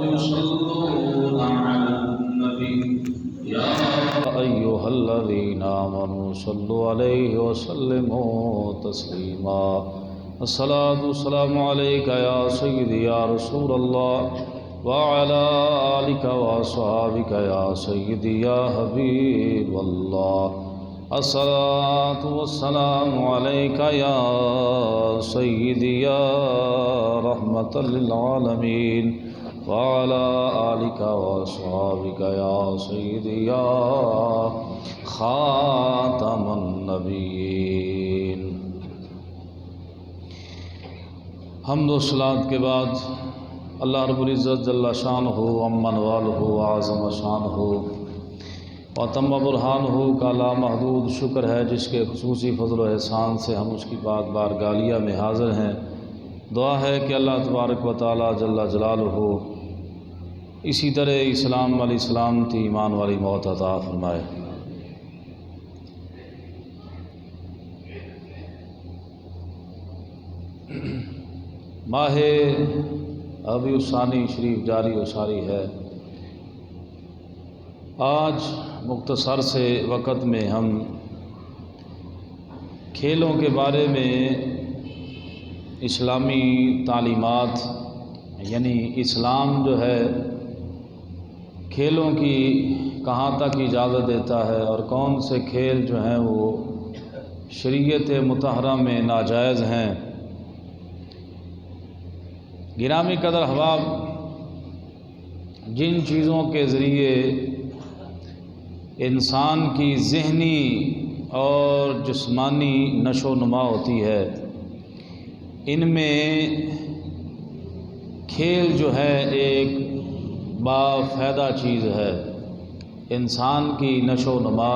يصلون على النبي يا أيها الذين آمنوا صلوا عليه وسلموا تسليما الصلاة والسلام عليك يا سيدي يا رسول الله وعلى آلك وأصحابك يا سيدي يا حبيب الله الصلاة والسلام عليك يا سيدي يا رحمة للعالمين وعلى آلك وأصحابك يا سيدي يا خاتم النبيين۔ حمد و صلاۃ کے بعد اللہ رب العزت جل شانہ عمن والہ اعظم شانہ و تم برہانہ کا لامحدود شکر ہے، جس کے خصوصی فضل و احسان سے ہم اس کی پاک بارگاہ میں حاضر ہیں۔ دعا ہے کہ اللہ تبارک و تعالی جل جلالہ اسی طرح اسلام والی سلامتی ایمان والی موت عطا فرمائے۔ ماہ ربیع الثانی شریف جاری و ساری ہے۔ آج مختصر سے وقت میں ہم کھیلوں کے بارے میں اسلامی تعلیمات، یعنی اسلام جو ہے کھیلوں کی کہاں تک اجازت دیتا ہے اور کون سے کھیل جو ہیں وہ شریعت مطہرہ میں ناجائز ہیں۔ گرامی قدر احباب، جن چیزوں کے ذریعے انسان کی ذہنی اور جسمانی نشو و نما ہوتی ہے، ان میں کھیل جو ہے ایک با فائدہ چیز ہے انسان کی نشو و نما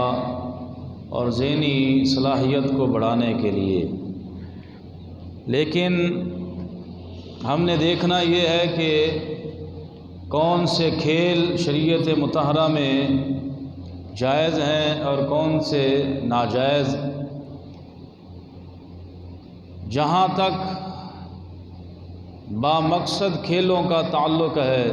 اور ذہنی صلاحیت کو بڑھانے کے لیے۔ لیکن ہم نے دیکھنا یہ ہے کہ کون سے کھیل شریعت مطہرہ میں جائز ہیں اور کون سے ناجائز۔ جہاں تک بامقصد کھیلوں کا تعلق ہے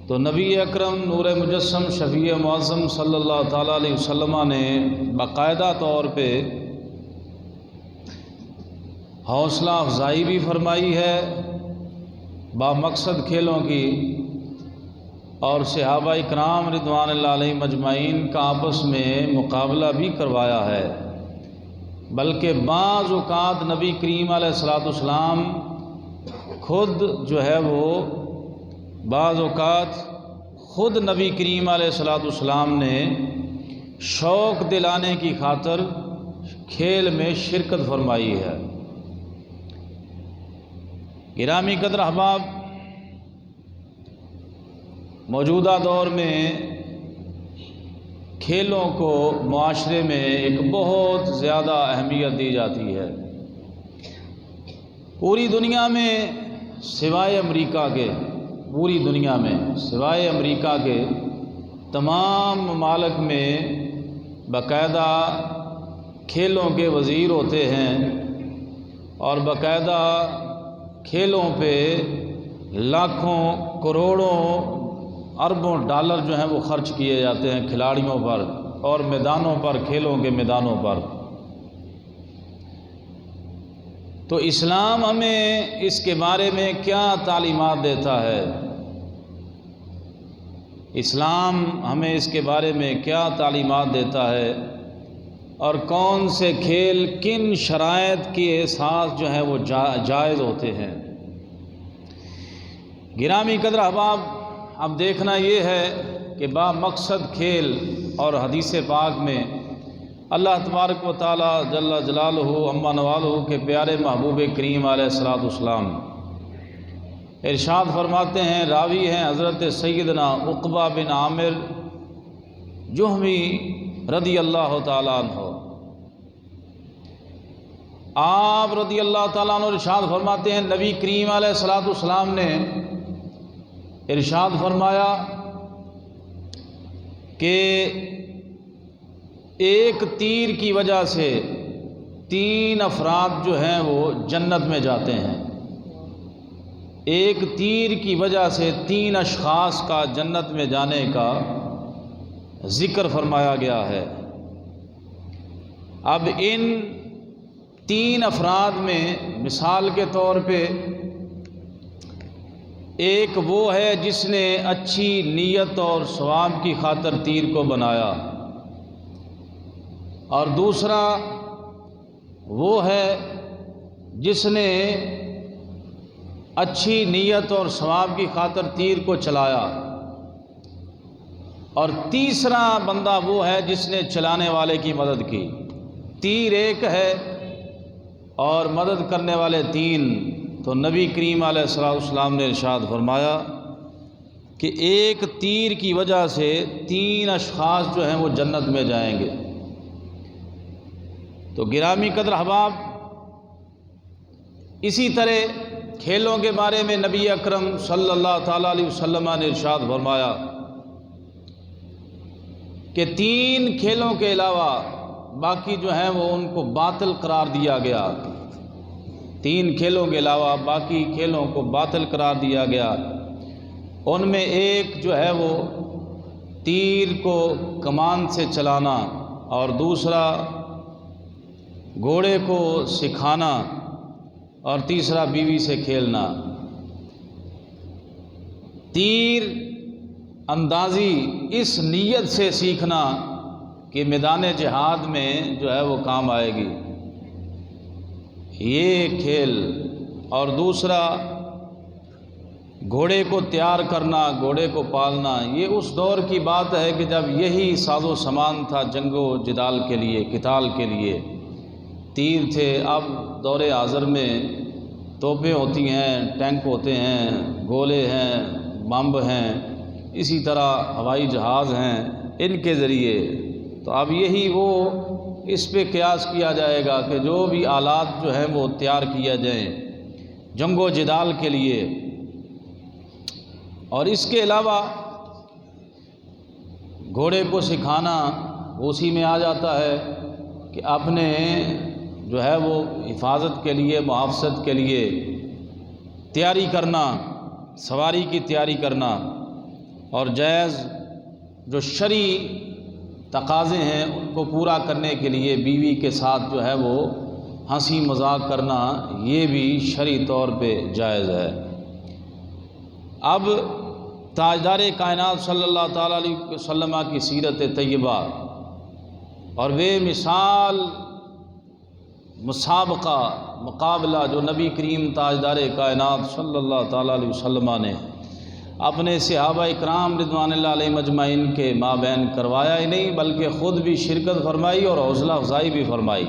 تو نبی اکرم نور مجسم شفیع معظم صلی اللہ تعالیٰ علیہ وسلم نے باقاعدہ طور پہ حوصلہ افزائی بھی فرمائی ہے بامقصد کھیلوں کی، اور صحابہ اکرام رضوان اللہ علیہ مجمعین کا آپس میں مقابلہ بھی کروایا ہے۔ بلکہ بعض اوقات نبی کریم علیہ الصلوۃ والسلام خود جو ہے وہ بعض اوقات خود نبی کریم علیہ الصلوۃ والسلام نے شوق دلانے کی خاطر کھیل میں شرکت فرمائی ہے۔ گرامی قدر احباب، موجودہ دور میں کھیلوں کو معاشرے میں ایک بہت زیادہ اہمیت دی جاتی ہے۔ پوری دنیا میں سوائے امریکہ کے، پوری دنیا میں سوائے امریکہ کے تمام ممالک میں باقاعدہ کھیلوں کے وزیر ہوتے ہیں اور باقاعدہ کھیلوں پہ لاکھوں کروڑوں اربوں ڈالر جو ہیں وہ خرچ کیے جاتے ہیں کھلاڑیوں پر اور میدانوں پر، کھیلوں کے میدانوں پر۔ تو اسلام ہمیں اس کے بارے میں کیا تعلیمات دیتا ہے؟ اسلام ہمیں اس کے بارے میں کیا تعلیمات دیتا ہے اور کون سے کھیل کن شرائط کے احساس جو ہیں وہ جائز ہوتے ہیں؟ گرامی قدر احباب، اب دیکھنا یہ ہے کہ با مقصد کھیل اور حدیث پاک میں اللہ تبارک و تعالی جل جلالہ عما نوالہ کے پیارے محبوب کریم علیہ الصلوۃ والسلام ارشاد فرماتے ہیں، راوی ہیں حضرت سیدنا عقبہ بن عامر جہمی رضی اللہ تعالیٰ عنہ۔ آپ رضی اللہ تعالیٰ عنہ ارشاد فرماتے ہیں، نبی کریم علیہ الصلوۃ والسلام نے ارشاد فرمایا کہ ایک تیر کی وجہ سے 3 افراد جو ہیں وہ جنت میں جاتے ہیں۔ ایک تیر کی وجہ سے 3 اشخاص کا جنت میں جانے کا ذکر فرمایا گیا ہے۔ اب ان 3 افراد میں مثال کے طور پہ ایک وہ ہے جس نے اچھی نیت اور ثواب کی خاطر تیر کو بنایا، اور دوسرا وہ ہے جس نے اچھی نیت اور ثواب کی خاطر تیر کو چلایا، اور تیسرا بندہ وہ ہے جس نے چلانے والے کی مدد کی۔ تیر ایک ہے اور مدد کرنے والے 3، تو نبی کریم علیہ الصلوۃ والسلام نے ارشاد فرمایا کہ ایک تیر کی وجہ سے 3 اشخاص جو ہیں وہ جنت میں جائیں گے۔ تو گرامی قدر احباب، اسی طرح کھیلوں کے بارے میں نبی اکرم صلی اللہ تعالیٰ علیہ وسلم نے ارشاد فرمایا کہ 3 کھیلوں کے علاوہ باقی جو ہیں وہ ان کو باطل قرار دیا گیا۔ 3 کھیلوں کے علاوہ باقی کھیلوں کو باطل قرار دیا گیا۔ ان میں ایک جو ہے وہ تیر کو کمان سے چلانا، اور دوسرا گھوڑے کو سکھانا، اور تیسرا بیوی سے کھیلنا۔ تیر اندازی اس نیت سے سیکھنا کہ میدان جہاد میں جو ہے وہ کام آئے گی، یہ کھیل، اور دوسرا گھوڑے کو تیار کرنا، گھوڑے کو پالنا، یہ اس دور کی بات ہے کہ جب یہی ساز و سامان تھا جنگ و جدال کے لیے، قتال کے لیے، تیر تھے۔ اب دور حاضر میں توپیں ہوتی ہیں، ٹینک ہوتے ہیں، گولے ہیں، بمب ہیں، اسی طرح ہوائی جہاز ہیں، ان کے ذریعے۔ تو اب یہی وہ اس پہ قیاس کیا جائے گا کہ جو بھی آلات جو ہیں وہ تیار کیا جائیں جنگ و جدال کے لیے۔ اور اس کے علاوہ گھوڑے کو سکھانا اسی میں آ جاتا ہے کہ اپنے جو ہے وہ حفاظت کے لیے، محافظت کے لیے تیاری کرنا، سواری کی تیاری کرنا، اور جائز جو شرعی تقاضے ہیں ان کو پورا کرنے کے لیے بیوی کے ساتھ جو ہے وہ ہنسی مذاق کرنا، یہ بھی شرعی طور پہ جائز ہے۔ اب تاجدار کائنات صلی اللہ تعالیٰ علیہ وسلم کی سیرت طیبہ اور بے مثال مسابقہ، مقابلہ جو نبی کریم تاجدار کائنات صلی اللہ تعالیٰ علیہ وسلم نے اپنے صحابہ اکرام رضوان اللہ علیہ مجمعین کے مابین کروایا ہی نہیں بلکہ خود بھی شرکت فرمائی اور حوصلہ افزائی بھی فرمائی۔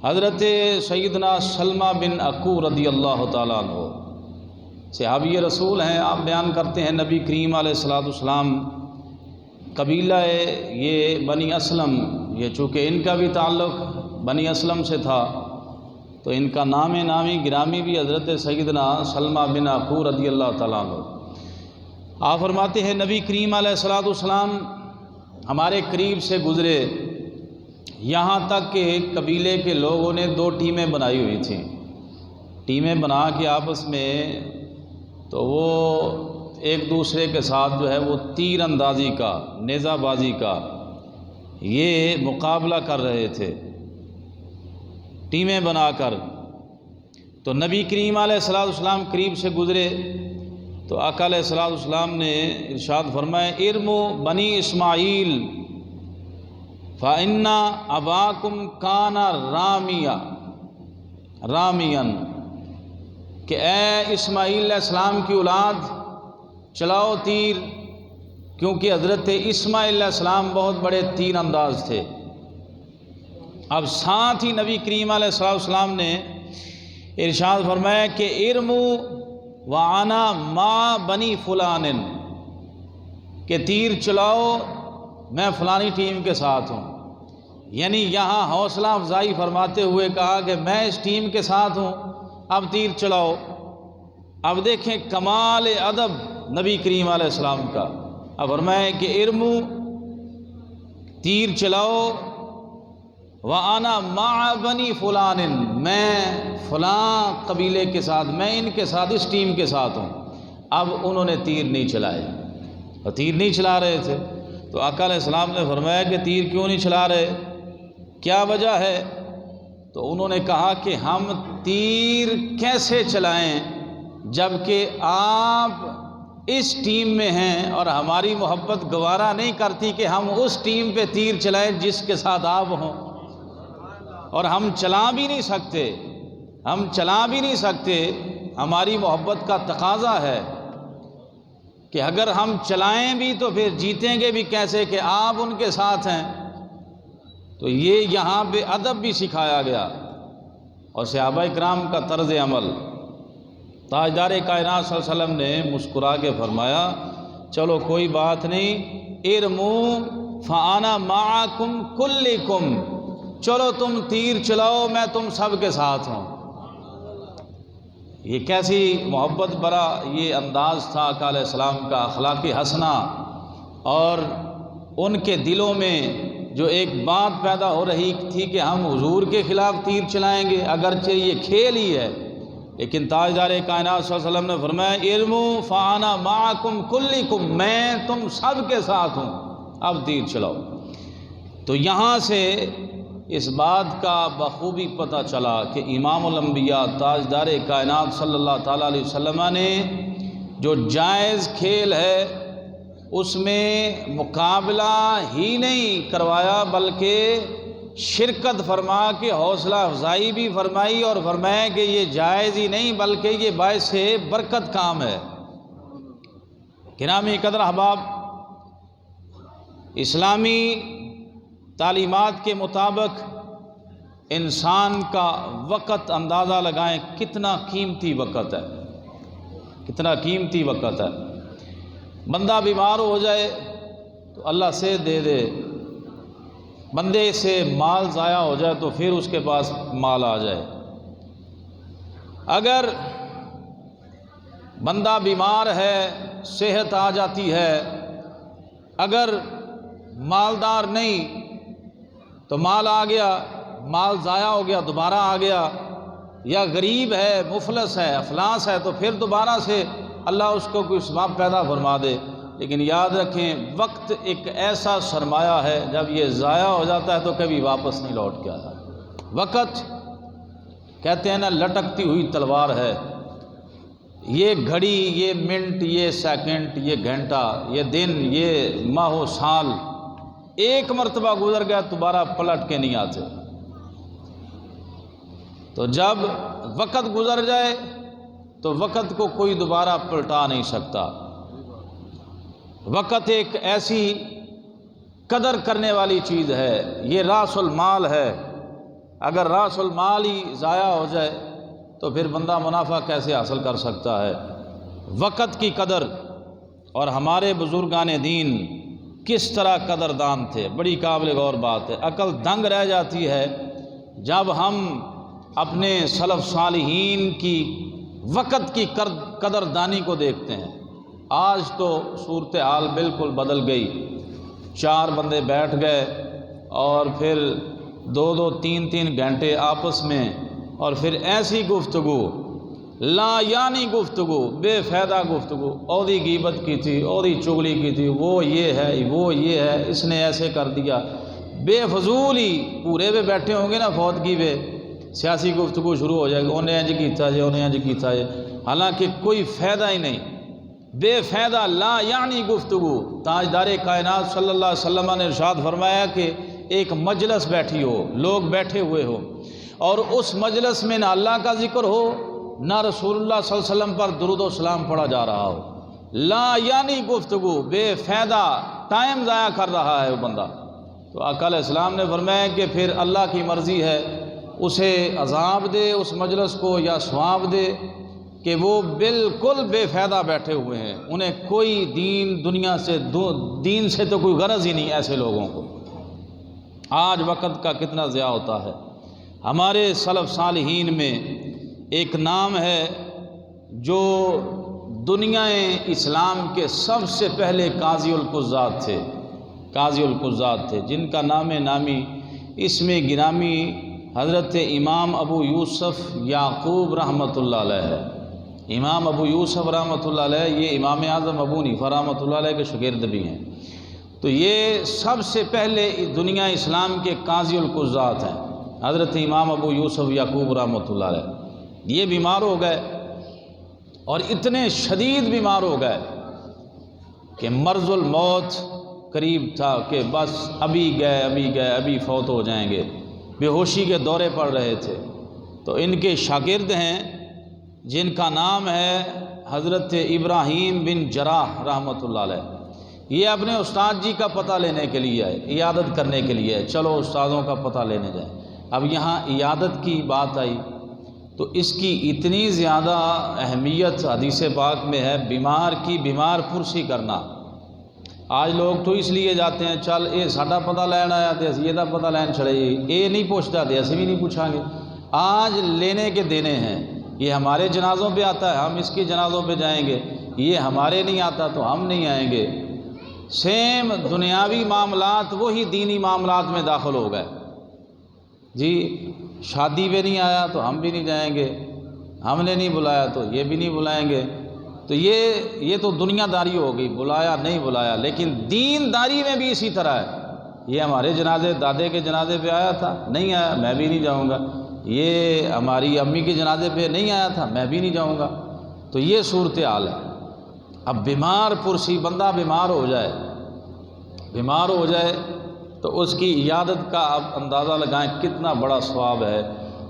حضرت سیدنا سلمہ بن اکو رضی اللہ تعالیٰ عنہ صحابی رسول ہیں۔ آپ بیان کرتے ہیں نبی کریم علیہ الصلوۃ والسلام قبیلہ یہ بنی اسلم، یہ چونکہ ان کا بھی تعلق بنی اسلم سے تھا تو ان کا نام نامی گرامی بھی حضرت سیدنا سلمہ بن اکو رضی اللہ تعالیٰ عنہ۔ آپ فرماتے ہیں نبی کریم علیہ الصلوۃ والسلام ہمارے قریب سے گزرے، یہاں تک کہ قبیلے کے لوگوں نے 2 ٹیمیں بنائی ہوئی تھیں۔ ٹیمیں بنا کے آپس میں تو وہ ایک دوسرے کے ساتھ جو ہے وہ تیر اندازی کا، نیزہ بازی کا یہ مقابلہ کر رہے تھے ٹیمیں بنا کر۔ تو نبی کریم علیہ الصلوۃ والسلام قریب سے گزرے تو آقا علیہ الصلوۃ والسلام نے ارشاد فرمایا ارموا بنی اسماعیل فإن أباكم كان راميا کہ اے اسماعیل علیہ السلام کی اولاد چلاؤ تیر، کیونکہ حضرت اسماعیل علیہ السلام بہت بڑے تیر انداز تھے۔ اب ساتھ ہی نبی کریم علیہ الصلوۃ والسلام نے ارشاد فرمایا کہ ارموا وأنا مع بنی فلان، کہ تیر چلاؤ میں فلانی ٹیم کے ساتھ ہوں۔ یعنی یہاں حوصلہ افزائی فرماتے ہوئے کہا کہ میں اس ٹیم کے ساتھ ہوں، اب تیر چلاؤ۔ اب دیکھیں کمال ادب نبی کریم علیہ السلام کا۔ اب فرمایا کہ ارموا، تیر چلاؤ، وَأَنَا مَعَ بَنِي فُلَانٍ، میں فلاں قبیلے کے ساتھ، میں ان کے ساتھ، اس ٹیم کے ساتھ ہوں۔ اب انہوں نے تیر نہیں چلائے، اور تیر نہیں چلا رہے تھے، تو آقا علیہ السلام نے فرمایا کہ تیر کیوں نہیں چلا رہے، کیا وجہ ہے؟ تو انہوں نے کہا کہ ہم تیر کیسے چلائیں جب کہ آپ اس ٹیم میں ہیں اور ہماری محبت گوارا نہیں کرتی کہ ہم اس ٹیم پہ تیر چلائیں جس کے ساتھ آپ ہوں، اور ہم چلا بھی نہیں سکتے، ہم چلا بھی نہیں سکتے، ہماری محبت کا تقاضا ہے کہ اگر ہم چلائیں بھی تو پھر جیتیں گے بھی کیسے کہ آپ ان کے ساتھ ہیں۔ تو یہ یہاں پہ ادب بھی سکھایا گیا، اور صحابہ کرام کا طرز عمل۔ تاجدار کائنات صلی اللہ علیہ وسلم نے مسکرا کے فرمایا چلو کوئی بات نہیں، ارموا فانا معکم کلکم، چلو تم تیر چلاؤ، میں تم سب کے ساتھ ہوں۔ یہ کیسی محبت برا یہ انداز تھا آقا علیہ السلام کا، اخلاق حسنہ، اور ان کے دلوں میں جو ایک بات پیدا ہو رہی تھی کہ ہم حضور کے خلاف تیر چلائیں گے، اگرچہ یہ کھیل ہی ہے، لیکن تاجدار کائنات صلی اللہ علیہ وسلم نے فرمایا ارموا فانا معکم کلکم، میں تم سب کے ساتھ ہوں، اب تیر چلاؤ۔ تو یہاں سے اس بات کا بخوبی پتہ چلا کہ امام الانبیاء تاجدار کائنات صلی اللہ تعالیٰ علیہ وسلم نے جو جائز کھیل ہے اس میں مقابلہ ہی نہیں کروایا بلکہ شرکت فرما کے حوصلہ افزائی بھی فرمائی، اور فرمایا کہ یہ جائز ہی نہیں بلکہ یہ باعث برکت کام ہے۔ گرامی قدر احباب، اسلامی تعلیمات کے مطابق انسان کا وقت اندازہ لگائیں کتنا قیمتی وقت ہے، کتنا قیمتی وقت ہے۔ بندہ بیمار ہو جائے تو اللہ سے دے دے، بندے سے مال ضائع ہو جائے تو پھر اس کے پاس مال آ جائے۔ اگر بندہ بیمار ہے، صحت آ جاتی ہے، اگر مالدار نہیں تو مال آ گیا، مال ضائع ہو گیا دوبارہ آ گیا، یا غریب ہے، مفلس ہے، افلاس ہے تو پھر دوبارہ سے اللہ اس کو کوئی ثواب پیدا فرما دے۔ لیکن یاد رکھیں وقت ایک ایسا سرمایہ ہے جب یہ ضائع ہو جاتا ہے تو کبھی واپس نہیں لوٹ کے آتا۔ وقت کہتے ہیں نا لٹکتی ہوئی تلوار ہے، یہ گھڑی، یہ منٹ، یہ سیکنڈ، یہ گھنٹہ، یہ دن، یہ ماہ و سال ایک مرتبہ گزر گیا دوبارہ پلٹ کے نہیں آتے۔ تو جب وقت گزر جائے تو وقت کو کوئی دوبارہ پلٹا نہیں سکتا۔ وقت ایک ایسی قدر کرنے والی چیز ہے، یہ راس المال ہے، اگر راس المال ہی ضائع ہو جائے تو پھر بندہ منافع کیسے حاصل کر سکتا ہے۔ وقت کی قدر، اور ہمارے بزرگان دین کس طرح قدردان تھے، بڑی قابل غور بات ہے۔ عقل دنگ رہ جاتی ہے جب ہم اپنے سلف صالحین کی وقت کی قدردانی کو دیکھتے ہیں۔ آج تو صورتحال بالکل بدل گئی، 4 بندے بیٹھ گئے اور پھر 2-2 3-3 گھنٹے آپس میں، اور پھر ایسی گفتگو لا یعنی گفتگو، بے فائدہ گفتگو، اودی غیبت کی تھی، اودی چغلی کی تھی، وہ یہ ہے، وہ یہ ہے، اس نے ایسے کر دیا، بے فضول ہی پورے پہ بیٹھے ہوں گے نا فوتگی پہ، سیاسی گفتگو شروع ہو جائے گی، انہیں انج کیتا جائے، انہیں انج کیتا جائے، حالانکہ کوئی فائدہ ہی نہیں، بے فائدہ لا یعنی گفتگو۔ تاجدار کائنات صلی اللہ علیہ وسلم نے ارشاد فرمایا کہ ایک مجلس بیٹھی ہو، لوگ بیٹھے ہوئے ہو، اور اس مجلس میں نہ اللہ کا ذکر ہو نہ رسول اللہ صلی اللہ علیہ وسلم پر درود و سلام پڑھا جا رہا ہو، لا یعنی گفتگو، بے فائدہ، ٹائم ضائع کر رہا ہے وہ بندہ، تو آقا علیہ السلام نے فرمایا کہ پھر اللہ کی مرضی ہے اسے عذاب دے اس مجلس کو یا ثواب دے کہ وہ بالکل بے فائدہ بیٹھے ہوئے ہیں، انہیں کوئی دنیا سے دین سے تو کوئی غرض ہی نہیں ایسے لوگوں کو۔ آج وقت کا کتنا ضیاع ہوتا ہے۔ ہمارے سلف صالحین میں ایک نام ہے جو دنیا اسلام کے سب سے پہلے قاضی القضات تھے، قاضی القضات تھے، جن کا نام نامی اس میں گرامی حضرت امام ابو یوسف یعقوب رحمۃ اللہ علیہ ہے۔ امام ابو یوسف رحمۃ اللہ علیہ یہ امام اعظم ابو حنیفہ رحمۃ اللہ علیہ کے شاگرد بھی ہیں۔ تو یہ سب سے پہلے دنیا اسلام کے قاضی القضات ہیں حضرت امام ابو یوسف یعقوب رحمۃ اللہ علیہ۔ یہ بیمار ہو گئے اور اتنے شدید بیمار ہو گئے کہ مرض الموت قریب تھا کہ بس ابھی فوت ہو جائیں گے، بے ہوشی کے دورے پڑ رہے تھے۔ تو ان کے شاگرد ہیں جن کا نام ہے حضرت ابراہیم بن جراح رحمۃ اللہ علیہ۔ یہ اپنے استاد جی کا پتہ لینے کے لیے آئے، عیادت کرنے کے لیے، چلو استادوں کا پتہ لینے جائیں۔ اب یہاں عیادت کی بات آئی تو اس کی اتنی زیادہ اہمیت حدیث پاک میں ہے، بیمار کی بیمار پرسی کرنا۔ آج لوگ تو اس لیے جاتے ہیں، چل یہ ساڈا پتہ لین آیا تو اسی یہ پتہ لین چڑے، یہ نہیں پوچھتا تو اسی بھی نہیں پوچھیں گے۔ آج لینے کے دینے ہیں، یہ ہمارے جنازوں پہ آتا ہے ہم اس کے جنازوں پہ جائیں گے، یہ ہمارے نہیں آتا تو ہم نہیں آئیں گے۔ سیم دنیاوی معاملات وہی دینی معاملات میں داخل ہو گئے۔ جی شادی پہ نہیں آیا تو ہم بھی نہیں جائیں گے، ہم نے نہیں بلایا تو یہ بھی نہیں بلائیں گے۔ تو یہ تو دنیا داری ہو گئی، بلایا نہیں بلایا۔ لیکن دین داری میں بھی اسی طرح ہے، یہ ہمارے جنازے دادے کے جنازے پہ آیا تھا نہیں آیا میں بھی نہیں جاؤں گا، یہ ہماری امی کے جنازے پہ نہیں آیا تھا میں بھی نہیں جاؤں گا۔ تو یہ صورتحال ہے۔ اب بیمار پرسی، بندہ بیمار ہو جائے تو اس کی عیادت کا آپ اندازہ لگائیں کتنا بڑا ثواب ہے۔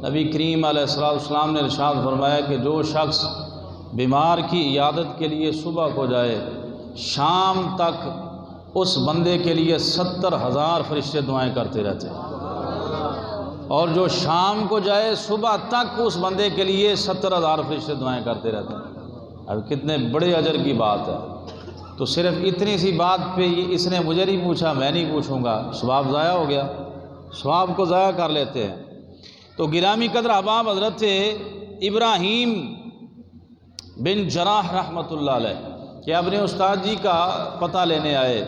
نبی کریم علیہ السلام نے ارشاد فرمایا کہ جو شخص بیمار کی عیادت کے لیے صبح کو جائے، شام تک اس بندے کے لیے 70,000 فرشتے دعائیں کرتے رہتے ہیں، اور جو شام کو جائے صبح تک اس بندے کے لیے 70,000 فرشتے دعائیں کرتے رہتے ہیں۔ اب کتنے بڑے اجر کی بات ہے۔ تو صرف اتنی سی بات پہ اس نے مجھے نہیں پوچھا میں نہیں پوچھوں گا، ثواب ضائع ہو گیا، ثواب کو ضائع کر لیتے ہیں۔ تو گرامی قدر احباب، حضرت ابراہیم بن جراح رحمۃ اللہ علیہ کہ اپنے استاد جی کا پتہ لینے آئے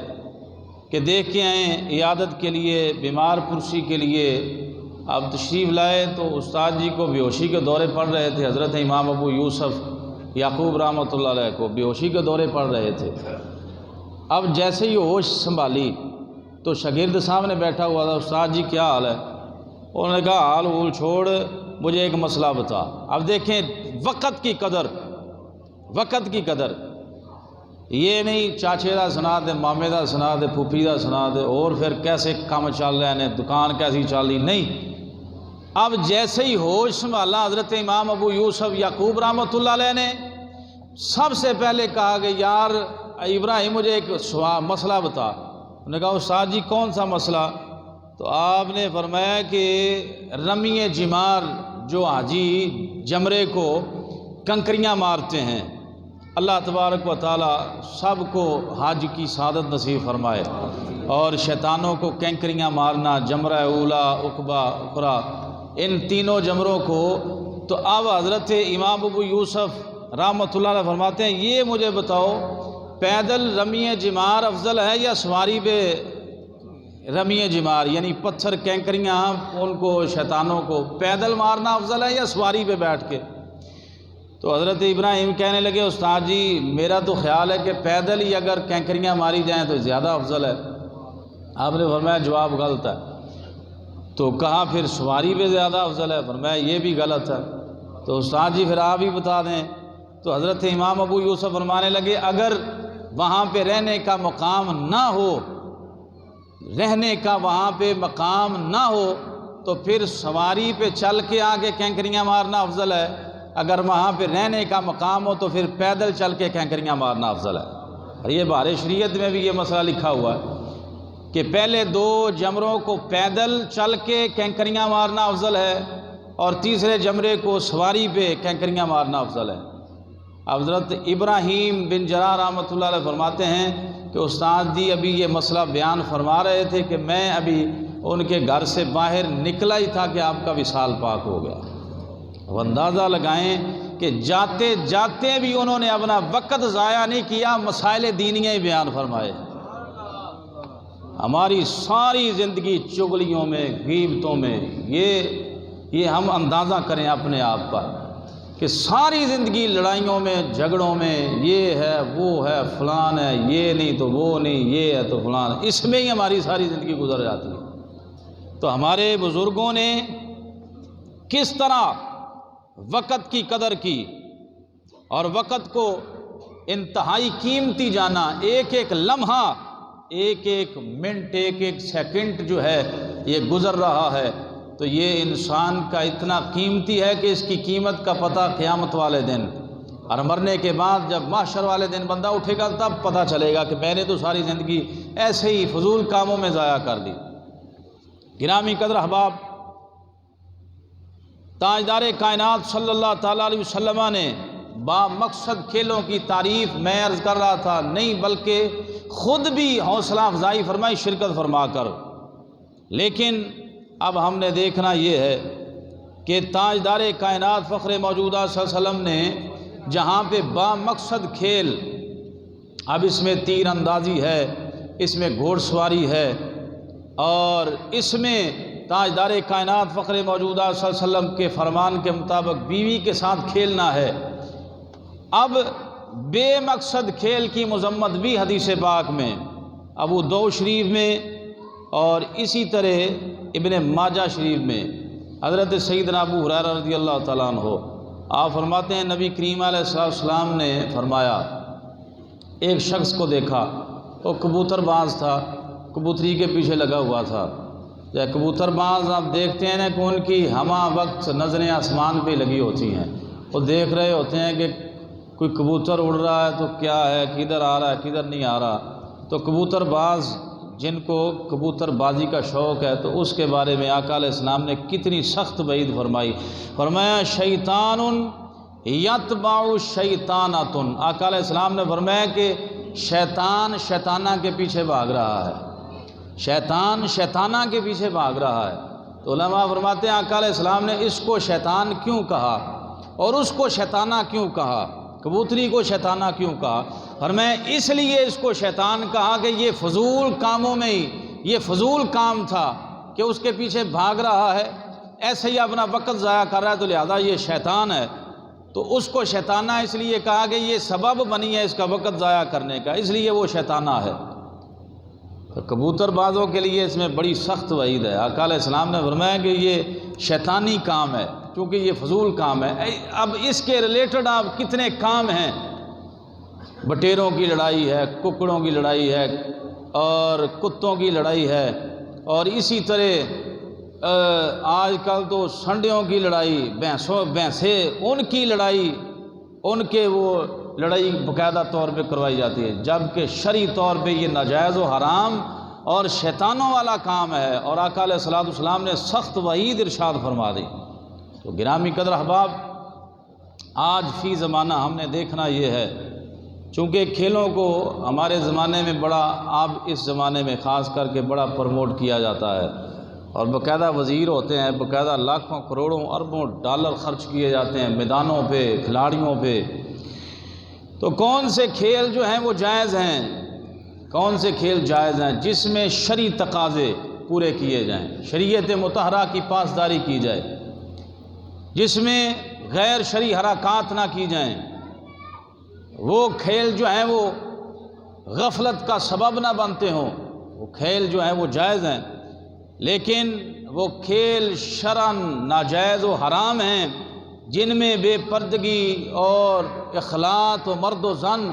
کہ دیکھ کے آئیں عیادت کے لیے، بیمار پرسی کے لیے۔ اب تشریف لائے تو استاد جی کو بے ہوشی کے دورے پڑ رہے تھے، حضرت امام ابو یوسف یعقوب رحمۃ اللہ علیہ کو بے ہوشی کے دورے پڑ رہے تھے۔ اب جیسے ہی ہوش سنبھالی تو شاگرد سامنے بیٹھا ہوا تھا، استاد جی کیا حال ہے؟ انہوں نے کہا حال وول چھوڑ، مجھے ایک مسئلہ بتا۔ اب دیکھیں وقت کی قدر، یہ نہیں چاچے دا سنا دے، مامے دا سنا دے، پھوپھی دا سنا دے، اور پھر کیسے کام چل رہے ہیں، دکان کیسی چل رہی، نہیں۔ اب جیسے ہی ہوش سنبھالا حضرت امام ابو یوسف یعقوب رحمۃ اللہ علیہ نے سب سے پہلے کہا کہ یار ابراہیم مجھے ایک مسئلہ بتا۔ انہوں نے کہا استاد جی کون سا مسئلہ؟ تو آپ نے فرمایا کہ رمی جمار، جو حاجی جمرے کو کنکریاں مارتے ہیں، اللہ تبارک و تعالی سب کو حج کی سعادت نصیب فرمائے، اور شیطانوں کو کنکریاں مارنا، جمرہ اولا، عقبہ، اخرى، ان تینوں جمروں کو۔ تو اب حضرت امام ابو یوسف رحمۃ اللہ علیہ فرماتے ہیں یہ مجھے بتاؤ پیدل رمی جمار افضل ہے یا سواری پہ رمی جمار، یعنی پتھر کینکریاں ان کو شیطانوں کو پیدل مارنا افضل ہے یا سواری پہ بیٹھ کے؟ تو حضرت ابراہیم کہنے لگے استاد جی میرا تو خیال ہے کہ پیدل ہی اگر کینکریاں ماری جائیں تو زیادہ افضل ہے۔ آپ نے فرمایا جواب غلط ہے۔ تو کہا پھر سواری پہ زیادہ افضل ہے؟ فرمایا یہ بھی غلط ہے۔ تو استاد جی پھر آپ ہی بتا دیں۔ تو حضرت امام ابو یوسف فرمانے لگے اگر وہاں پہ رہنے کا مقام نہ ہو، تو پھر سواری پہ چل کے آگے کینکریاں مارنا افضل ہے، اگر وہاں پہ رہنے کا مقام ہو تو پھر پیدل چل کے کینکریاں مارنا افضل ہے۔ اور یہ بہار شریعت میں بھی یہ مسئلہ لکھا ہوا ہے کہ پہلے 2 جمروں کو پیدل چل کے کینکریاں مارنا افضل ہے، اور تیسرے جمرے کو سواری پہ کینکریاں مارنا افضل ہے۔ حضرت ابراہیم بن جراح رحمۃ اللہ علیہ فرماتے ہیں کہ استاد جی ابھی یہ مسئلہ بیان فرما رہے تھے کہ میں ابھی ان کے گھر سے باہر نکلا ہی تھا کہ آپ کا وصال پاک ہو گیا۔ اب اندازہ لگائیں کہ جاتے جاتے بھی انہوں نے اپنا وقت ضائع نہیں کیا، مسائل دینیہ ہی بیان فرمائے۔ ہماری ساری زندگی چغلیوں میں، غیبتوں میں، یہ ہم اندازہ کریں اپنے آپ پر کہ ساری زندگی لڑائیوں میں، جھگڑوں میں، یہ ہے وہ ہے فلان ہے، یہ نہیں تو وہ نہیں، یہ ہے تو فلان ہے، اس میں ہی ہماری ساری زندگی گزر جاتی ہے۔ تو ہمارے بزرگوں نے کس طرح وقت کی قدر کی اور وقت کو انتہائی قیمتی جانا، ایک ایک لمحہ، ایک ایک منٹ، ایک ایک سیکنڈ جو ہے یہ گزر رہا ہے، تو یہ انسان کا اتنا قیمتی ہے کہ اس کی قیمت کا پتہ قیامت والے دن اور مرنے کے بعد جب محشر والے دن بندہ اٹھے گا تب پتہ چلے گا کہ میں نے تو ساری زندگی ایسے ہی فضول کاموں میں ضائع کر دی۔ گرامی قدر احباب، تاجدار کائنات صلی اللہ تعالیٰ علیہ وسلم نے با مقصد کھیلوں کی تعریف میں عرض کر رہا تھا نہیں بلکہ خود بھی حوصلہ افزائی فرمائی شرکت فرما کر، لیکن اب ہم نے دیکھنا یہ ہے کہ تاجدار کائنات فخر موجودہ صلی اللہ علیہ وسلم نے جہاں پہ با مقصد کھیل، اب اس میں تیر اندازی ہے، اس میں گھوڑ سواری ہے، اور اس میں تاجدار کائنات فخر موجودہ صلی اللہ علیہ وسلم کے فرمان کے مطابق بیوی کے ساتھ کھیلنا ہے۔ اب بے مقصد کھیل کی مذمت بھی حدیث پاک میں، ابو داؤد شریف میں اور اسی طرح ابن ماجہ شریف میں حضرت سیدنا ابو ہریرہ رضی اللہ تعالیٰ عنہ آپ فرماتے ہیں نبی کریم علیہ السلام نے فرمایا ایک شخص کو دیکھا، وہ کبوتر باز تھا، کبوتری کے پیچھے لگا ہوا تھا۔ یا کبوتر باز آپ دیکھتے ہیں نا کہ ان کی ہمہ وقت نظریں آسمان پہ لگی ہوتی ہیں، وہ دیکھ رہے ہوتے ہیں کہ کوئی کبوتر اڑ رہا ہے تو کیا ہے، کدھر آ رہا ہے کدھر نہیں آ رہا۔ تو کبوتر باز جن کو کبوتر بازی کا شوق ہے تو اس کے بارے میں آقا علیہ السلام نے کتنی سخت وعید فرمائی، فرمایا شیطان یتبع شیطانۃ، آقا علیہ السلام نے فرمایا کہ شیطان شیطانہ کے پیچھے بھاگ رہا ہے، شیطان شیطانہ کے پیچھے بھاگ رہا ہے۔ تو علماء فرماتے ہیں آقا علیہ السلام نے اس کو شیطان کیوں کہا اور اس کو شیطانہ کیوں کہا، کبوتری کو شیطانہ کیوں کہا؟ فرمایا اس لیے اس کو شیطان کہا کہ یہ فضول کاموں میں ہی یہ فضول کام تھا کہ اس کے پیچھے بھاگ رہا ہے، ایسے ہی اپنا وقت ضائع کر رہا ہے، تو لہذا یہ شیطان ہے۔ تو اس کو شیطانہ اس لیے کہا کہ یہ سبب بنی ہے اس کا وقت ضائع کرنے کا، اس لیے وہ شیطانہ ہے۔ تو کبوتر بازوں کے لیے اس میں بڑی سخت وعید ہے۔ آقا علیہ السلام نے فرمایا کہ یہ شیطانی کام ہے کیونکہ یہ فضول کام ہے۔ اب اس کے ریلیٹڈ آپ کتنے کام ہیں، بٹیروں کی لڑائی ہے، ککڑوں کی لڑائی ہے اور کتوں کی لڑائی ہے، اور اسی طرح آج کل تو سنڈیوں کی لڑائی، بھینسیں ان کی لڑائی، ان کے وہ لڑائی باقاعدہ طور پہ کروائی جاتی ہے، جبکہ شرعی طور پہ یہ ناجائز و حرام اور شیطانوں والا کام ہے، اور آقا علیہ السلام نے سخت وعید ارشاد فرما دی۔ تو گرامی قدر احباب، آج فی زمانہ ہم نے دیکھنا یہ ہے، چونکہ کھیلوں کو ہمارے زمانے میں بڑا، اب اس زمانے میں خاص کر کے بڑا پروموٹ کیا جاتا ہے، اور باقاعدہ وزیر ہوتے ہیں، باقاعدہ لاکھوں کروڑوں اربوں ڈالر خرچ کیے جاتے ہیں میدانوں پہ، کھلاڑیوں پہ۔ تو کون سے کھیل جو ہیں وہ جائز ہیں، کون سے کھیل جائز ہیں جس میں شرعی تقاضے پورے کیے جائیں، شریعت مطہرہ کی پاسداری کی جائے، جس میں غیر شرعی حرکات نہ کی جائیں، وہ کھیل جو ہیں وہ غفلت کا سبب نہ بنتے ہوں، وہ کھیل جو ہیں وہ جائز ہیں۔ لیکن وہ کھیل شرعاً ناجائز و حرام ہیں جن میں بے پردگی اور اخلاط و مرد و زن،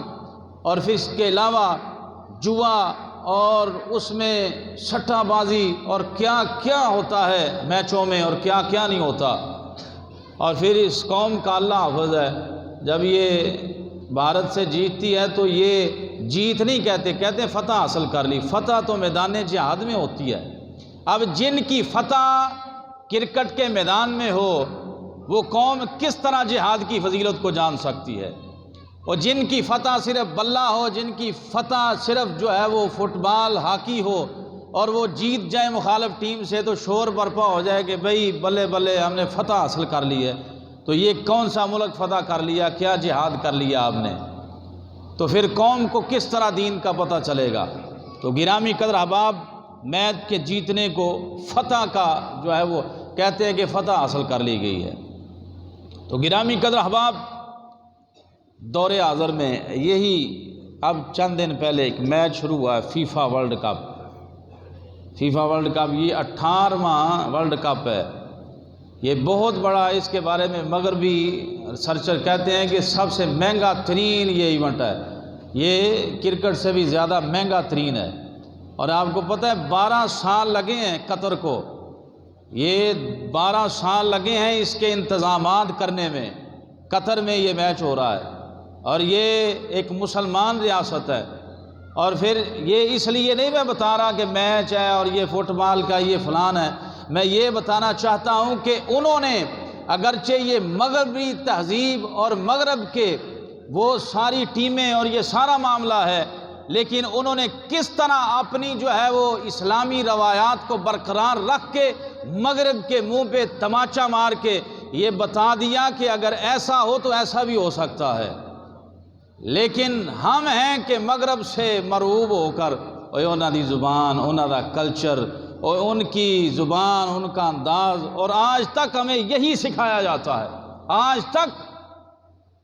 اور پھر اس کے علاوہ جوا، اور اس میں سٹہ بازی، اور کیا کیا ہوتا ہے میچوں میں اور کیا کیا نہیں ہوتا۔ اور پھر اس قوم کا اللہ حافظ ہے، جب یہ بھارت سے جیتتی ہے تو یہ جیت نہیں کہتے، کہتے ہیں فتح حاصل کر لی۔ فتح تو میدان جہاد میں ہوتی ہے۔ اب جن کی فتح کرکٹ کے میدان میں ہو وہ قوم کس طرح جہاد کی فضیلت کو جان سکتی ہے؟ اور جن کی فتح صرف بلہ ہو، جن کی فتح صرف جو ہے وہ فٹ بال ہاکی ہو، اور وہ جیت جائے مخالف ٹیم سے تو شور برپا ہو جائے کہ بھئی بلے بلے ہم نے فتح حاصل کر لی ہے، تو یہ کون سا ملک فتح کر لیا، کیا جہاد کر لیا آپ نے؟ تو پھر قوم کو کس طرح دین کا پتہ چلے گا؟ تو گرامی قدر احباب، میچ کے جیتنے کو فتح کا جو ہے وہ کہتے ہیں کہ فتح حاصل کر لی گئی ہے۔ تو گرامی قدر احباب، دور حاضر میں یہی اب چند دن پہلے ایک میچ شروع ہوا ہے، FIFA world cup. FIFA world cup یہ 18واں ورلڈ کپ ہے، یہ بہت بڑا، اس کے بارے میں مغربی ریسرچر کہتے ہیں کہ سب سے مہنگا ترین یہ ایونٹ ہے، یہ کرکٹ سے بھی زیادہ مہنگا ترین ہے۔ اور آپ کو پتہ ہے 12 سال لگے ہیں قطر کو، یہ 12 سال لگے ہیں اس کے انتظامات کرنے میں۔ قطر میں یہ میچ ہو رہا ہے اور یہ ایک مسلمان ریاست ہے۔ اور پھر یہ اس لیے نہیں میں بتا رہا کہ میچ ہے اور یہ فٹ بال کا یہ فلان ہے، میں یہ بتانا چاہتا ہوں کہ انہوں نے اگرچہ یہ مغربی تہذیب اور مغرب کے وہ ساری ٹیمیں اور یہ سارا معاملہ ہے، لیکن انہوں نے کس طرح اپنی جو ہے وہ اسلامی روایات کو برقرار رکھ کے مغرب کے منہ پہ تماچا مار کے یہ بتا دیا کہ اگر ایسا ہو تو ایسا بھی ہو سکتا ہے۔ لیکن ہم ہیں کہ مغرب سے مرعوب ہو کر انہوں دی زبان، انہوں دا کلچر اور ان کی زبان، ان کا انداز، اور آج تک ہمیں یہی سکھایا جاتا ہے۔ آج تک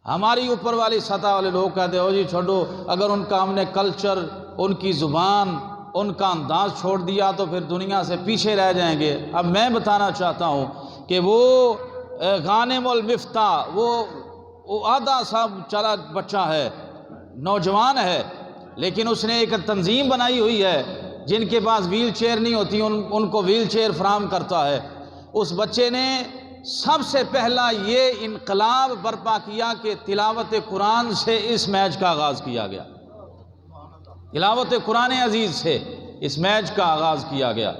ہماری اوپر والی سطح والے لوگ کہتے ہو جی چھوڑو، اگر ان کا ہم نے کلچر، ان کی زبان، ان کا انداز چھوڑ دیا تو پھر دنیا سے پیچھے رہ جائیں گے۔ اب میں بتانا چاہتا ہوں کہ وہ غانم المفتاح، وہ آدھا سا چلا بچہ ہے، نوجوان ہے، لیکن اس نے ایک تنظیم بنائی ہوئی ہے، جن کے پاس ویل چیئر نہیں ہوتی ان کو ویل چیئر فراہم کرتا ہے۔ اس بچے نے سب سے پہلا یہ انقلاب برپا کیا کہ تلاوت قرآن سے اس میچ کا آغاز کیا گیا، تلاوت قرآن عزیز سے اس میچ کا آغاز کیا گیا۔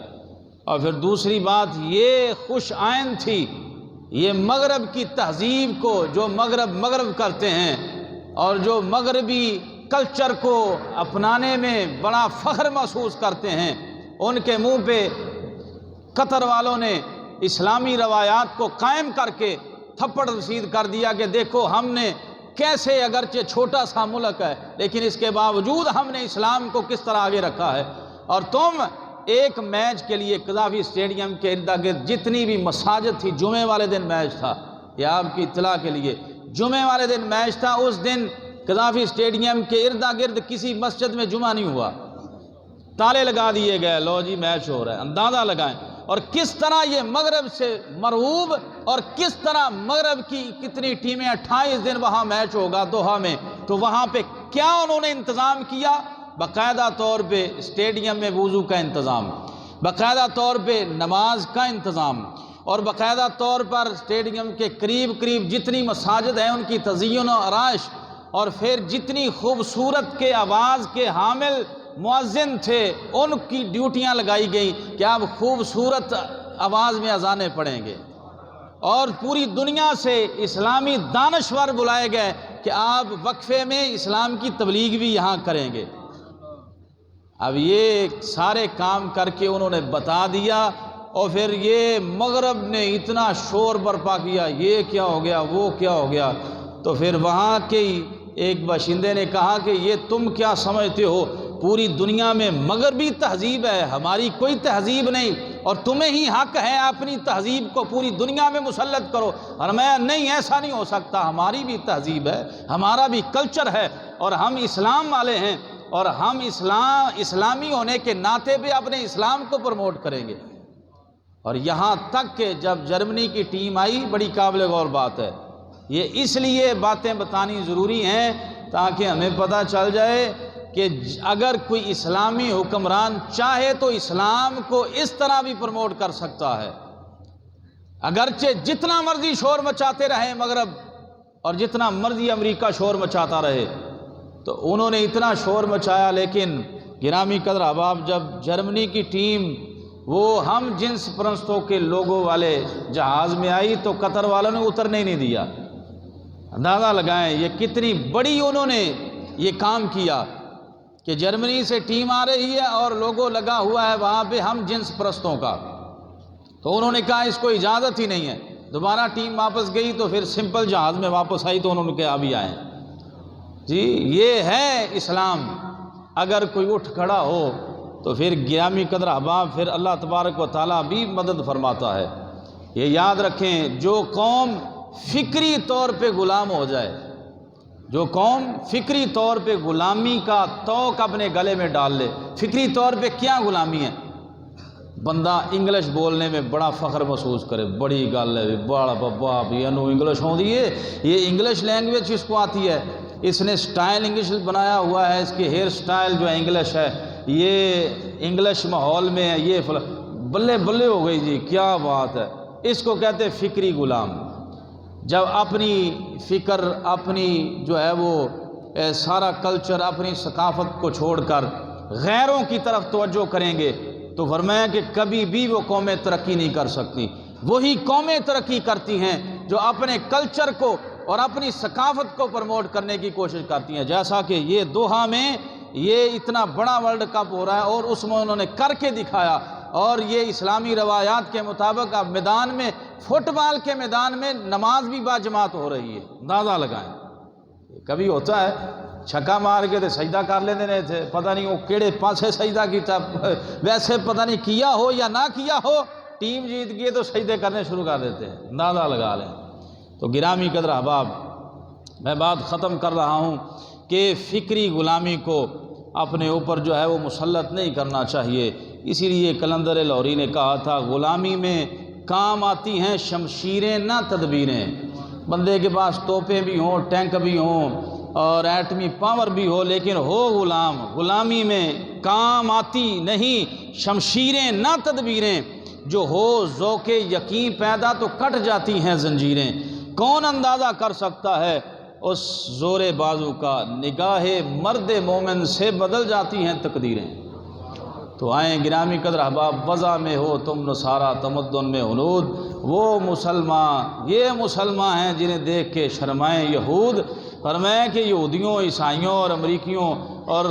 اور پھر دوسری بات یہ خوش آئند تھی، یہ مغرب کی تہذیب کو جو مغرب کرتے ہیں اور جو مغربی کلچر کو اپنانے میں بڑا فخر محسوس کرتے ہیں، ان کے منہ پہ قطر والوں نے اسلامی روایات کو قائم کر کے تھپڑ رسید کر دیا کہ دیکھو ہم نے کیسے، اگرچہ چھوٹا سا ملک ہے لیکن اس کے باوجود ہم نے اسلام کو کس طرح آگے رکھا ہے۔ اور تم ایک میچ کے لیے قذافی اسٹیڈیم کے ارد گرد جتنی بھی مساجد تھی، جمعے والے دن میچ تھا، یہ آپ کی اطلاع کے لیے جمعے والے دن میچ تھا، اس دن قذافی اسٹیڈیم کے ارد گرد کسی مسجد میں جمعہ نہیں ہوا، تالے لگا دیے گئے، لو جی میچ ہو رہا ہے، اندازہ لگائیں۔ اور کس طرح یہ مغرب سے مرعوب، اور کس طرح مغرب کی کتنی ٹیمیں، 28 دن وہاں میچ ہوگا دوحہ میں، تو وہاں پہ کیا انہوں نے انتظام کیا؟ باقاعدہ طور پہ اسٹیڈیم میں وضو کا انتظام، باقاعدہ طور پہ نماز کا انتظام، اور باقاعدہ طور پر اسٹیڈیم کے قریب جتنی مساجد ہیں ان کی تزئین و آرائش، اور پھر جتنی خوبصورت کے آواز کے حامل مؤذن تھے ان کی ڈیوٹیاں لگائی گئیں کہ آپ خوبصورت آواز میں اذانیں پڑھیں گے، اور پوری دنیا سے اسلامی دانشور بلائے گئے کہ آپ وقفے میں اسلام کی تبلیغ بھی یہاں کریں گے۔ اب یہ سارے کام کر کے انہوں نے بتا دیا، اور پھر یہ مغرب نے اتنا شور برپا کیا، یہ کیا ہو گیا، وہ کیا ہو گیا۔ تو پھر وہاں کے ایک باشندے نے کہا کہ یہ تم کیا سمجھتے ہو، پوری دنیا میں مغربی تہذیب ہے، ہماری کوئی تہذیب نہیں، اور تمہیں ہی حق ہے اپنی تہذیب کو پوری دنیا میں مسلط کرو۔ اور میں نہیں، ایسا نہیں ہو سکتا، ہماری بھی تہذیب ہے، ہمارا بھی کلچر ہے، اور ہم اسلام والے ہیں، اور ہم اسلامی ہونے کے ناطے پہ اپنے اسلام کو پروموٹ کریں گے۔ اور یہاں تک کہ جب جرمنی کی ٹیم آئی، بڑی قابل غور بات ہے، یہ اس لیے باتیں بتانی ضروری ہیں تاکہ ہمیں پتہ چل جائے کہ اگر کوئی اسلامی حکمران چاہے تو اسلام کو اس طرح بھی پروموٹ کر سکتا ہے، اگرچہ جتنا مرضی شور مچاتے رہے مغرب، اور جتنا مرضی امریکہ شور مچاتا رہے۔ تو انہوں نے اتنا شور مچایا، لیکن گرامی قدر احباب جب جرمنی کی ٹیم وہ ہم جنس پرستوں کے لوگوں والے جہاز میں آئی تو قطر والوں نے اترنے ہی نہیں دیا۔ اندازہ لگائیں یہ کتنی بڑی انہوں نے یہ کام کیا کہ جرمنی سے ٹیم آ رہی ہے اور لوگو لگا ہوا ہے وہاں پہ ہم جنس پرستوں کا، تو انہوں نے کہا اس کو اجازت ہی نہیں ہے۔ دوبارہ ٹیم واپس گئی تو پھر سمپل جہاز میں واپس آئی تو انہوں نے کہا ابھی آئیں جی، یہ ہے اسلام۔ اگر کوئی اٹھ کھڑا ہو تو پھر گرامی قدر احباب پھر اللہ تبارک و تعالیٰ بھی مدد فرماتا ہے۔ یہ یاد رکھیں، جو قوم فکری طور پہ غلام ہو جائے، جو قوم فکری طور پہ غلامی کا توق اپنے گلے میں ڈال لے، فکری طور پہ کیا غلامی ہے؟ بندہ انگلش بولنے میں بڑا فخر محسوس کرے، بڑی گل ہے، بڑا بابا بھی انگلش ہوندی ہے، یہ انگلش لینگویج اس کو آتی ہے، اس نے سٹائل انگلش بنایا ہوا ہے، اس کی ہیئر سٹائل جو ہے انگلش ہے، یہ انگلش ماحول میں ہے، یہ بلے بلے ہو گئی جی، کیا بات ہے۔ اس کو کہتے ہیں فکری غلام۔ جب اپنی فکر، اپنی جو ہے وہ سارا کلچر، اپنی ثقافت کو چھوڑ کر غیروں کی طرف توجہ کریں گے تو فرمایا کہ کبھی بھی وہ قومیں ترقی نہیں کر سکتی۔ وہی قومیں ترقی کرتی ہیں جو اپنے کلچر کو اور اپنی ثقافت کو پروموٹ کرنے کی کوشش کرتی ہیں، جیسا کہ یہ دوحہ میں یہ اتنا بڑا ورلڈ کپ ہو رہا ہے اور اس میں انہوں نے کر کے دکھایا، اور یہ اسلامی روایات کے مطابق اب میدان میں، فٹ بال کے میدان میں نماز بھی باجماعت ہو رہی ہے، اندازہ لگائیں۔ کبھی ہوتا ہے چھکا مار کے تو سجدہ کر لیتے نے تھے، پتہ نہیں وہ کیڑے پاسے سجدہ کیتا، ویسے پتہ نہیں کیا ہو یا نہ کیا ہو، ٹیم جیت گئی تو سجدے کرنے شروع کر دیتے ہیں، اندازہ لگا لیں۔ تو گرامی قدر احباب، میں بات ختم کر رہا ہوں کہ فکری غلامی کو اپنے اوپر جو ہے وہ مسلط نہیں کرنا چاہیے۔ اسی لیے قلندر لاہوری نے کہا تھا، غلامی میں کام آتی ہیں شمشیریں نہ تدبیریں۔ بندے کے پاس توپیں بھی ہوں، ٹینک بھی ہوں اور ایٹمی پاور بھی ہو، لیکن ہو غلام، غلامی میں کام آتی نہیں شمشیریں نہ تدبیریں، جو ہو ذوق یقین پیدا تو کٹ جاتی ہیں زنجیریں۔ کون اندازہ کر سکتا ہے اس زور بازو کا، نگاہ مرد مومن سے بدل جاتی ہیں تقدیریں۔ تو آئیں گرامی قدر احباب، وضع میں ہو تم نصارہ، تمدن میں ہنود، وہ مسلمان، یہ مسلمان ہیں جنہیں دیکھ کے شرمائیں یہود۔ فرمایا کہ یہودیوں، عیسائیوں اور امریکیوں اور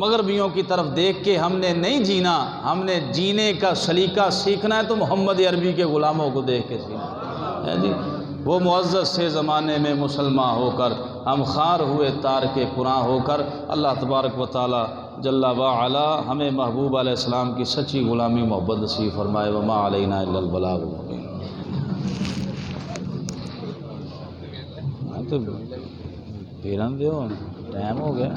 مغربیوں کی طرف دیکھ کے ہم نے نہیں جینا، ہم نے جینے کا سلیقہ سیکھنا ہے تو محمد عربی کے غلاموں کو دیکھ کے سیکھنا ہے جی۔ وہ معزز سے زمانے میں مسلمان ہو کر ہم خار ہوئے تارک قرآن ہو کر، اللہ تبارک و تعالی جل وعلا ہمیں محبوب علیہ السلام کی سچی غلامی محبت نصیب فرمائے۔ وما علینا الا البلاغ المبین۔ تو پیرن دیو ٹائم ہو گیا۔